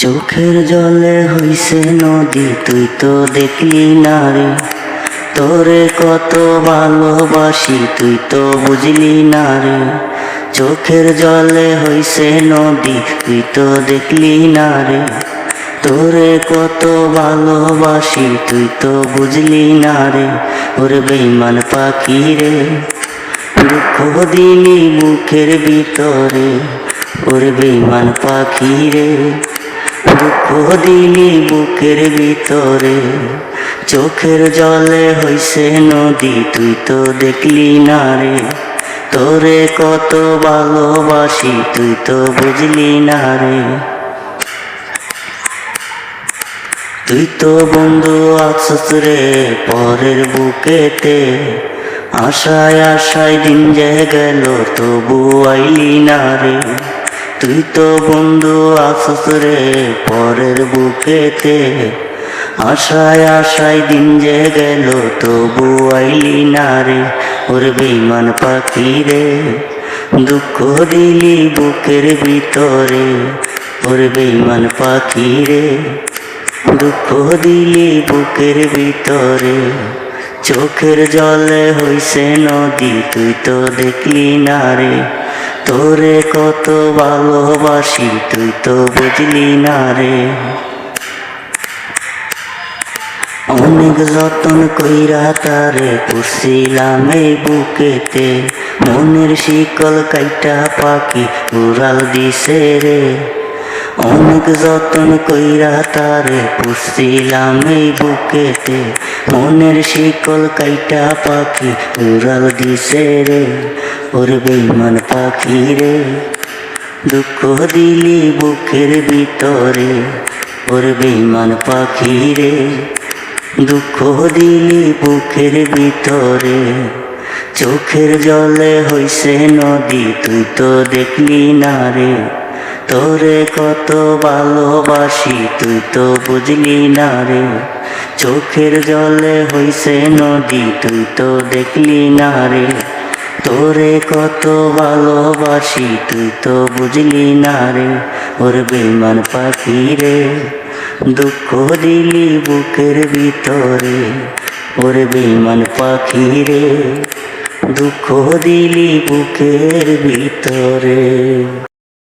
চোখের জলে হইছে নদী, তুই তো দেখলি না রে। তোরে কত ভালোবাসি, তুই তো বুঝলি না রে। চোখের জলে হইছে নদী, তুই তো দেখলি না রে। তোরে কত ভালোবাসি, তুই তো বুঝলি না রে। ওরে বেঈমান পাখি রে, দুঃখ দিলি বুকের ভিতরে। ওরে বেঈমান পাখি রে, দুঃখ দিলি বুকের ভিতরে। চোখের জলে হইছে নদী, তুই তো দেখলি না রে। তোরে কত ভালোবাসি, তুই তো বুঝলি না রে। তুই তো বন্ধু আছস রে পরের বুকেতে, আশায় আশায় দিন যে গেল তবু আইলি না রে। তুই তো বন্ধু আছস রে পরের বুকেতে, আশায় আশায় দিন যে গেল তবু আইলি না রে। ওরে বেঈমান পাখি রে, দুঃখ দিলি বুকের ভিতরে। ওরে বেঈমান পাখি রে, দুঃখ দিলি বুকের ভিতরে। চোখের জলে হইছে নদী, তুই তো দেখলি না রে। তোরে কত ভালোবাসি, তুই তো বুঝলি না রে। অনেক যতন কইরা তারে পুষছিলাম এই বুকেতে, মনের শিকল কাইটা পাখি উড়াল দিছে রে। অনেক যতন কইরা তারে পুষছিলাম এই বুকেতে, মনের শিকল কাইটা পাখি উড়াল দিছে রে। ওরে বেঈমান পাখি রে, দুঃখ দিলি বুকের ভিতরে। ওরে বেঈমান পাখি রে, দুঃখ দিলি বুকের ভিতরে। চোখের জলে হইছে নদী, তুই তো দেখলি না রে। তোরে কত ভালোবাসি, তুই তো বুঝলি না রে। চোখের জলে হইছে নদী, তুই তো দেখলি না রে। তোরে কত ভালোবাসি, তুই তো বুঝলি না রে। ওরে বেঈমান পাখি রে, দুঃখ দিলি বুকের ভিতরে। ওরে বেঈমান পাখি রে, দুঃখ দিলি বুকের ভিতরে।